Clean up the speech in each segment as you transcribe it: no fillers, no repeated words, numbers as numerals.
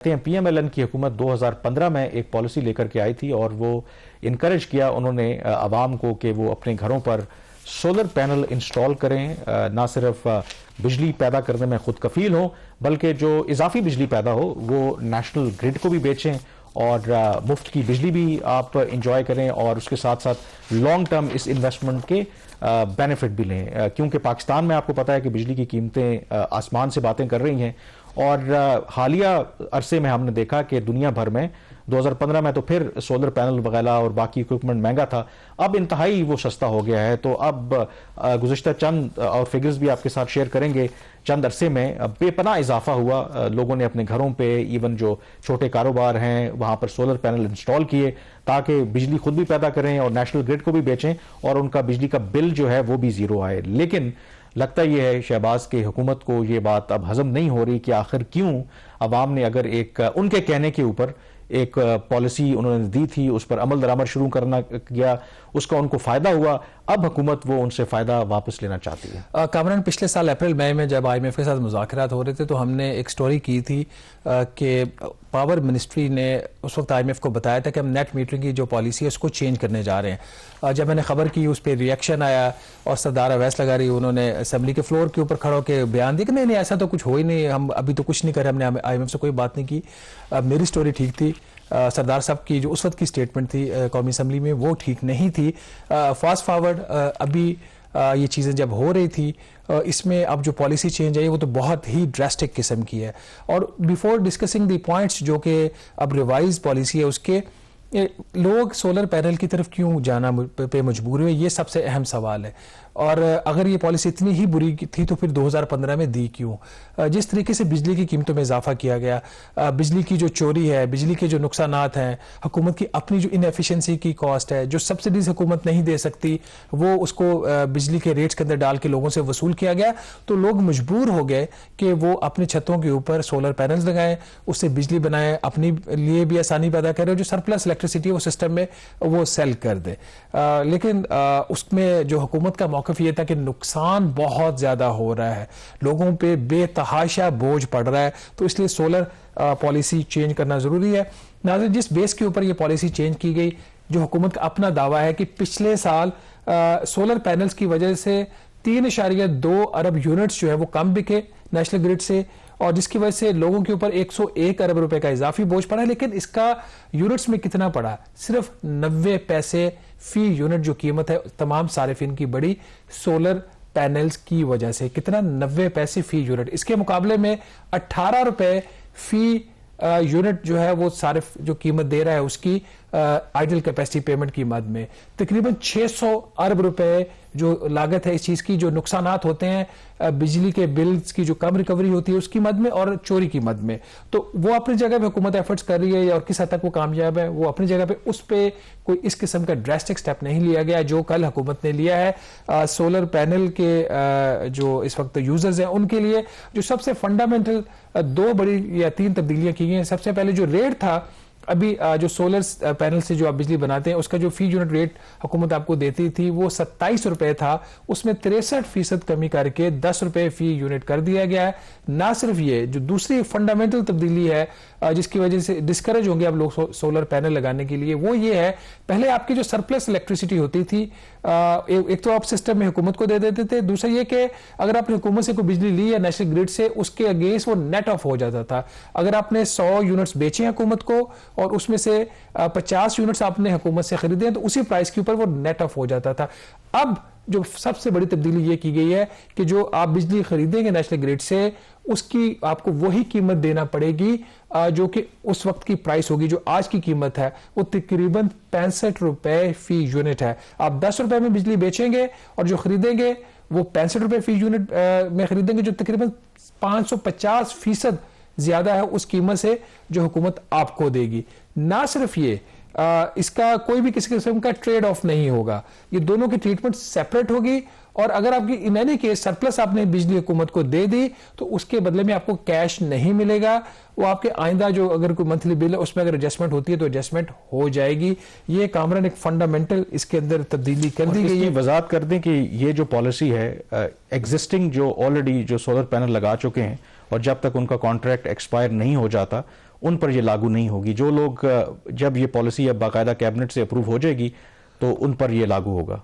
P M L N کی حکومت 2015 میں ایک پالیسی لے کر کے آئی تھی اور وہ انکریج کیا انہوں نے عوام کو کہ وہ اپنے گھروں پر سولر پینل انسٹال کریں، نہ صرف بجلی پیدا کرنے میں خود کفیل ہوں بلکہ جو اضافی بجلی پیدا ہو وہ نیشنل گرڈ کو بھی بیچیں اور مفت کی بجلی بھی آپ انجوائے کریں اور اس کے ساتھ ساتھ لانگ ٹرم اس انویسٹمنٹ کے بینیفٹ بھی لیں، کیونکہ پاکستان میں آپ کو پتا ہے کہ بجلی کی قیمتیں آسمان سے باتیں کر رہی ہیں اور حالیہ عرصے میں ہم نے دیکھا کہ دنیا بھر میں 2015 میں تو پھر سولر پینل وغیرہ اور باقی اکوپمنٹ مہنگا تھا، اب انتہائی وہ سستا ہو گیا ہے۔ تو اب گزشتہ چند اور فگرز بھی آپ کے ساتھ شیئر کریں گے، چند عرصے میں بے پناہ اضافہ ہوا، لوگوں نے اپنے گھروں پہ ایون جو چھوٹے کاروبار ہیں وہاں پر سولر پینل انسٹال کیے تاکہ بجلی خود بھی پیدا کریں اور نیشنل گرڈ کو بھی بیچیں اور ان کا بجلی کا بل جو ہے وہ بھی زیرو آئے۔ لیکن لگتا یہ ہے شہباز کی حکومت کو یہ بات اب ہضم نہیں ہو رہی کہ آخر کیوں عوام نے اگر ایک ان کے کہنے کے اوپر ایک پالیسی انہوں نے دی تھی، اس پر عمل درآمد شروع کرنا گیا، اس کا ان کو فائدہ ہوا، اب حکومت وہ ان سے فائدہ واپس لینا چاہتی ہے۔ کامران، پچھلے سال اپریل مئی میں جب آئی ایم ایف کے ساتھ مذاکرات ہو رہے تھے تو ہم نے ایک سٹوری کی تھی کہ پاور منسٹری نے اس وقت آئی ایم ایف کو بتایا تھا کہ ہم نیٹ میٹرنگ کی جو پالیسی ہے اس کو چینج کرنے جا رہے ہیں۔ جب میں نے خبر کی اس پہ ریئیکشن آیا اور سردار اویس لغاری انہوں نے اسمبلی کے فلور کے اوپر کھڑا ہو کے بیان دیا کہ نہیں ایسا تو کچھ ہو ہی نہیں، ہم ابھی تو کچھ نہیں کرے، ہم نے آئی ایم ایف سے کوئی بات نہیں کی۔ میری سٹوری ٹھیک تھی، سردار صاحب کی جو اس وقت کی سٹیٹمنٹ تھی قومی اسمبلی میں وہ ٹھیک نہیں تھی۔ فاسٹ فارورڈ ابھی یہ چیزیں جب ہو رہی تھی اس میں اب جو پالیسی چینج آئی وہ تو بہت ہی ڈراسٹک قسم کی ہے، اور بیفور ڈسکسنگ دی پوائنٹس جو کہ اب ریوائز پالیسی ہے اس کے لوگ سولر پینل کی طرف کیوں جانا پہ مجبور ہوئے، یہ سب سے اہم سوال ہے۔ اور اگر یہ پالیسی اتنی ہی بری تھی تو پھر 2015 میں دی کیوں؟ جس طریقے سے بجلی کی قیمتوں میں اضافہ کیا گیا، بجلی کی جو چوری ہے، بجلی کے جو نقصانات ہیں، حکومت کی اپنی جو انیفیشنسی کی کاسٹ ہے، جو سبسڈیز حکومت نہیں دے سکتی وہ اس کو بجلی کے ریٹس کے اندر ڈال کے لوگوں سے وصول کیا گیا، تو لوگ مجبور ہو گئے کہ وہ اپنے چھتوں کے اوپر سولر پینلز لگائیں، اس سے بجلی بنائیں، اپنی لیے بھی آسانی پیدا کریں، جو سرپلس الیکٹریسٹی وہ سسٹم میں وہ سیل کر دے۔ لیکن اس میں جو حکومت کا موقف یہ تھا کہ نقصان بہت زیادہ ہو رہا ہے، لوگوں پہ بے تحاشا بوجھ پڑ رہا ہے، تو اس لیے سولر پالیسی چینج کرنا ضروری ہے۔ ناظرین، جس بیس کے اوپر یہ پالیسی چینج کی گئی، جو حکومت کا اپنا دعویٰ ہے کہ پچھلے سال سولر پینلز کی وجہ سے 3.2 ارب یونٹس جو ہے وہ کم بکے نیشنل گرڈ سے، اور جس کی وجہ سے لوگوں کے اوپر 101 ارب روپے کا اضافی بوجھ پڑا ہے، لیکن اس کا یونٹس میں کتنا پڑا؟ صرف 90 پیسے فی یونٹ جو قیمت ہے تمام صارفین کی بڑی سولر پینلز کی وجہ سے۔ کتنا؟ 90 پیسے فی یونٹ۔ اس کے مقابلے میں 18 روپے فی یونٹ جو ہے وہ صارف جو قیمت دے رہا ہے اس کی آئیڈل کیپیسٹی پیمنٹ کی مد میں تقریباً 600 ارب روپے جو لاگت ہے اس چیز کی، جو نقصانات ہوتے ہیں بجلی کے بلز کی جو کم ریکوری ہوتی ہے اس کی مد میں اور چوری کی مد میں، تو وہ اپنی جگہ پہ حکومت ایفرٹس کر رہی ہے اور کس حد تک وہ کامیاب ہے وہ اپنی جگہ پہ، اس پہ کوئی اس قسم کا ڈراسٹک سٹیپ نہیں لیا گیا جو کل حکومت نے لیا ہے۔ سولر پینل کے جو اس وقت یوزرز ہیں ان کے لیے جو سب سے فنڈامنٹل 2 بڑی یا 3 تبدیلیاں کی گئی ہیں۔ سب سے پہلے جو ریٹ تھا ابھی جو سولر پینل سے جو آپ بجلی بناتے ہیں اس کا جو فی یونٹ ریٹ حکومت آپ کو دیتی تھی وہ 27 روپے تھا، اس میں 63% کمی کر کے 10 روپے فی یونٹ کر دیا گیا ہے۔ نہ صرف یہ، جو دوسری فنڈامنٹل تبدیلی ہے جس کی وجہ سے ڈسکریج ہوں گے اب لوگ سولر پینل لگانے کے لیے، وہ یہ ہے پہلے آپ کی جو سرپلس الیکٹریسٹی ہوتی تھی ایک تو آپ سسٹم میں حکومت کو دے دیتے تھے، دوسرا یہ کہ اگر آپ نے حکومت سے کوئی بجلی لی یا نیشنل گرڈ سے اس کے اگینسٹ وہ نیٹ آف ہو جاتا تھا۔ اگر آپ نے 100 یونٹس بیچے حکومت کو اور اس میں سے 50 یونٹس آپ نے حکومت سے خریدے ہیں تو اسی پرائس کے اوپر وہ نیٹ آف ہو جاتا تھا۔ اب جو سب سے بڑی تبدیلی یہ کی گئی ہے کہ جو آپ بجلی خریدیں گے نیشنل گرڈ سے اس کی آپ کو وہی قیمت دینا پڑے گی جو کہ اس وقت کی پرائس ہوگی، جو آج کی قیمت ہے وہ تقریباً 65 روپے فی یونٹ ہے۔ آپ 10 روپے میں بجلی بیچیں گے اور جو خریدیں گے وہ 65 روپے فی یونٹ میں خریدیں گے، جو تقریباً 550% زیادہ ہے اس قیمت سے جو حکومت آپ کو دے گی۔ نہ صرف یہ، اس کا کوئی بھی کسی قسم کا ٹریڈ آف نہیں ہوگا، یہ دونوں کی ٹریٹمنٹ سیپریٹ ہوگی، اور اگر آپ کی ان اینی کیس سرپلس آپ نے بجلی حکومت کو دے دی تو اس کے بدلے میں آپ کو کیش نہیں ملے گا، وہ آپ کے آئندہ جو اگر کوئی منتھلی بل ہے اس میں اگر ایڈجسٹمنٹ ہوتی ہے تو ایڈجسٹمنٹ ہو جائے گی۔ یہ کامران ایک فنڈامنٹل اس کے اندر تبدیلی کر دی گئی ہے۔ وضاحت کر دیں کہ یہ جو پالیسی ہے ایگزسٹنگ جو آلریڈی جو سولر پینل لگا چکے ہیں اور جب تک ان کا کانٹریکٹ ایکسپائر نہیں ہو جاتا ان پر یہ لاگو نہیں ہوگی. جو لوگ جب یہ پالیسی اب باقاعدہ کیبنٹ سے اپروو ہو جائے گی تو ان پر یہ لاگو ہوگا.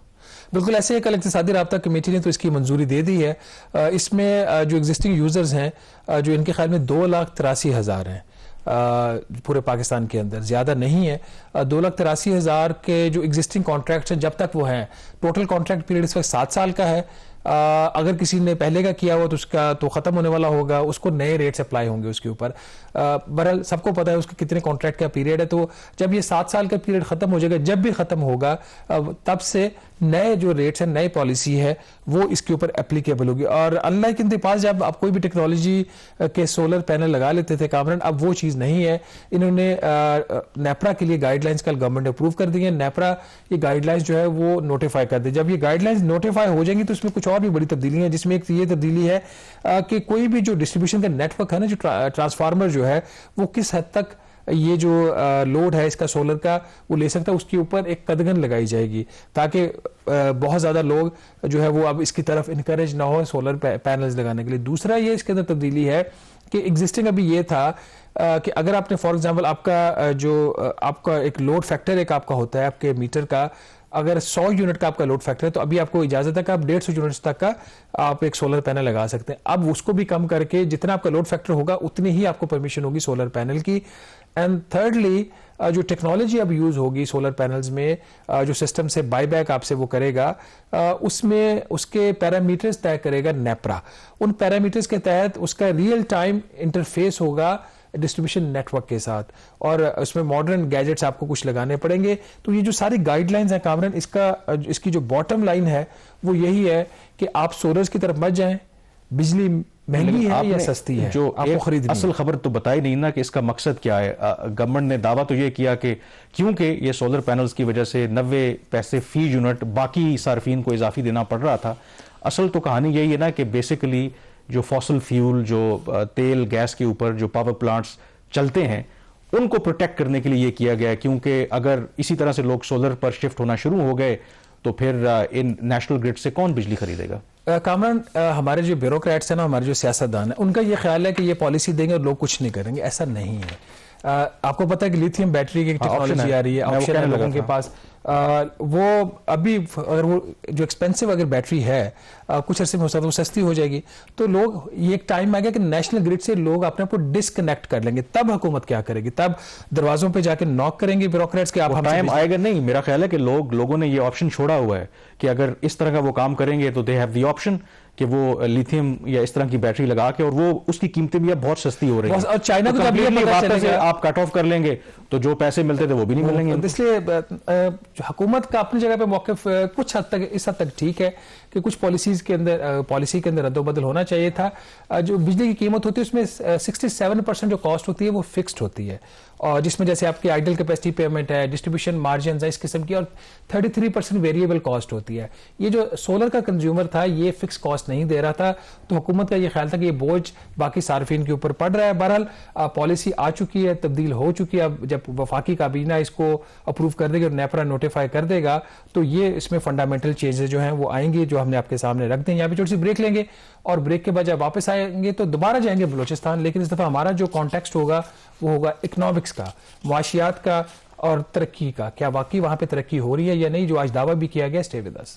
بالکل ایسے ہی کل اقتصادی رابطہ کمیٹی نے تو اس کی منظوری دے دی ہے. اس میں جو ایگزسٹنگ یوزرز ہیں جو ان کے خیال میں 2,83,000 ہیں پورے پاکستان کے اندر, زیادہ نہیں ہے. 2,83,000 کے جو ایگزسٹنگ کانٹریکٹس ہیں جب تک وہ ہیں, ٹوٹل کانٹریکٹ پیریڈ اس وقت 7 سال کا ہے. اگر کسی نے پہلے کا کیا ہوا تو اس کا تو ختم ہونے والا ہوگا, اس کو نئے ریٹس اپلائی ہوں گے اس کے اوپر. بہرحال سب کو پتا ہے اس کے کتنے کانٹریکٹ کا پیریڈ ہے, تو جب یہ 7 سال کا پیریڈ ختم ہو جائے گا, جب بھی ختم ہوگا تب سے نئے جو ریٹس ہیں, نئی پالیسی ہے وہ اس کے اوپر اپلیکیبل ہوگی. اور انلائک ان کے پاس جب آپ کوئی بھی ٹیکنالوجی کے سولر پینل لگا لیتے تھے کامران, اب وہ چیز نہیں ہے. انہوں نے نیپرا کے لیے گائیڈ لائنس کل گورنمنٹ نے اپروو کر دی ہیں. نیپرا یہ گائیڈ لائنس جو ہے وہ نوٹیفائی کر دی. جب یہ گائیڈ لائنس نوٹیفائی ہو جائیں گی تو اس میں کچھ اور بھی بڑی تبدیلی ہیں, جس میں ایک یہ تبدیلی ہے کہ کوئی بھی جو ڈسٹریبیوشن کا نیٹ ورک ہے نا, جو ٹرانسفارمر جو ہے وہ کس حد تک یہ جو لوڈ ہے اس کا سولر کا وہ لے سکتا ہے, اس کے اوپر ایک قدغن لگائی جائے گی تاکہ بہت زیادہ لوگ جو ہے وہ اب اس کی طرف انکریج نہ ہو سولر پینلز لگانے کے لیے. دوسرا یہ اس کے اندر تبدیلی ہے کہ ایگزسٹنگ ابھی یہ تھا کہ اگر آپ نے فار ایگزامپل آپ کا جو آپ کا ایک لوڈ فیکٹر ایک آپ کا ہوتا ہے آپ کے میٹر کا, اگر 100 یونٹ کا آپ کا لوڈ فیکٹر ہے تو ابھی آپ کو اجازت ہے کہ آپ 150 یونٹس تک کا آپ ایک سولر پینل لگا سکتے ہیں. اب اس کو بھی کم کر کے جتنا آپ کا لوڈ فیکٹر ہوگا اتنی ہی آپ کو پرمیشن ہوگی سولر پینل کی. اینڈ تھرڈلی جو ٹیکنالوجی اب یوز ہوگی سولر پینلز میں, جو سسٹم سے بائی بیک آپ سے وہ کرے گا, اس میں اس کے پیرامیٹرز طے کرے گا نیپرا. ان پیرامیٹرز کے تحت اس کا ریئل ٹائم انٹرفیس ہوگا ڈسٹریبیوشن نیٹ ورک کے ساتھ, اور اس میں ماڈرن گیجٹس آپ کو کچھ لگانے پڑیں گے. تو یہ جو ساری گائیڈ لائنز ہیں کامران, اس کی جو باٹم لائن ہے وہ یہی ہے کہ آپ سولرز کی طرف مت جائیں. بجلی مہنگی ہے یا سستی ہے, جو آپ کو خریدنی اصل خبر تو بتائی نہیں نا کہ اس کا مقصد کیا ہے. گورنمنٹ نے دعویٰ تو یہ کیا کہ کیونکہ یہ سولر پینلز کی وجہ سے 90 پیسے فی یونٹ باقی صارفین کو اضافی دینا پڑ رہا تھا. اصل تو کہانی یہی ہے نا کہ بیسیکلی جو فاسل فیول, جو تیل گیس کے اوپر جو پاور پلانٹس چلتے ہیں, ان کو پروٹیکٹ کرنے کے لیے یہ کیا گیا, کیونکہ اگر اسی طرح سے لوگ سولر پر شفٹ ہونا شروع ہو گئے تو پھر ان نیشنل گرڈ سے کون بجلی خریدے گا. کامران, ہمارے جو بیوروکریٹس ہیں نا, ہمارے جو سیاستدان ہیں, ان کا یہ خیال ہے کہ یہ پالیسی دیں گے اور لوگ کچھ نہیں کریں گے. ایسا نہیں ہے. آپ کو پتہ ہے کہ لیتھیم بیٹری کی ٹیکنالوجی آ رہی ہے, آپشن ہے لوگوں کے پاس. وہ ابھی اگر وہ جو ایکسپینسو اگر بیٹری ہے کچھ عرصے میں ہو سکتا ہے وہ سستی ہو جائے گی, تو لوگ یہ ایک ٹائم آ گیا کہ نیشنل گرڈ سے لوگ اپنے آپ کو ڈسکنیکٹ کر لیں گے. تب حکومت کیا کرے گی, تب دروازوں پہ جا کے نوک کریں گے بیوروکریٹس کے. آپ ٹائم آئے گا نہیں. میرا خیال ہے کہ لوگوں نے یہ آپشن چھوڑا ہوا ہے کہ اگر اس طرح کا وہ کام کریں گے تو دے ہیو دی آپشن کہ وہ لیتھیم یا اس طرح کی بیٹری لگا کے, اور وہ اس کی قیمتیں بھی اب بہت سستی ہو رہی ہیں. اور چائنا کو واپس آپ کٹ آف کر لیں گے تو جو پیسے ملتے تھے وہ بھی نہیں ملیں گے. اس لیے حکومت کا اپنی جگہ پہ موقف کچھ حد تک اس حد تک ٹھیک ہے کہ کچھ پالیسی کے اندر رد و بدل ہونا چاہیے تھا. جو بجلی کی قیمت ہوتی ہے اس میں 67% جو کاسٹ ہوتی ہے وہ فکسڈ ہوتی ہے, اور جس میں جیسے آپ کی آئیڈل کیپیسٹی پیمنٹ ہے, ڈسٹریبیوشن مارجنز ہے اس قسم کی, اور 33% ویریبل کاسٹ ہوتی ہے. یہ جو سولر کا کنزیومر تھا یہ فکس کاسٹ نہیں دے رہا تھا, تو حکومت کا یہ خیال تھا کہ یہ بوجھ باقی صارفین کے اوپر پڑ رہا ہے. بہرحال پالیسی آ چکی ہے, تبدیل ہو چکی ہے. اب جب وفاقی کابینہ اس کو اپروو کر دے گی اور نیپرا نوٹیفائی کر دے گا تو یہ اس میں فنڈامنٹل چینجز جو ہیں وہ آئیں گے, جو ہم نے آپ کے سامنے رکھ دیں. یہاں پہ چھوٹی سی بریک لیں گے, اور بریک کے بعد جب واپس آئیں گے تو دوبارہ جائیں گے بلوچستان, لیکن اس دفعہ ہمارا جو کانٹیکسٹ ہوگا وہ ہوگا اکنامکس کا, معاشیات کا اور ترقی کا. کیا واقعی وہاں پہ ترقی ہو رہی ہے یا نہیں, جو آج دعویٰ بھی کیا گیا. Stay with us.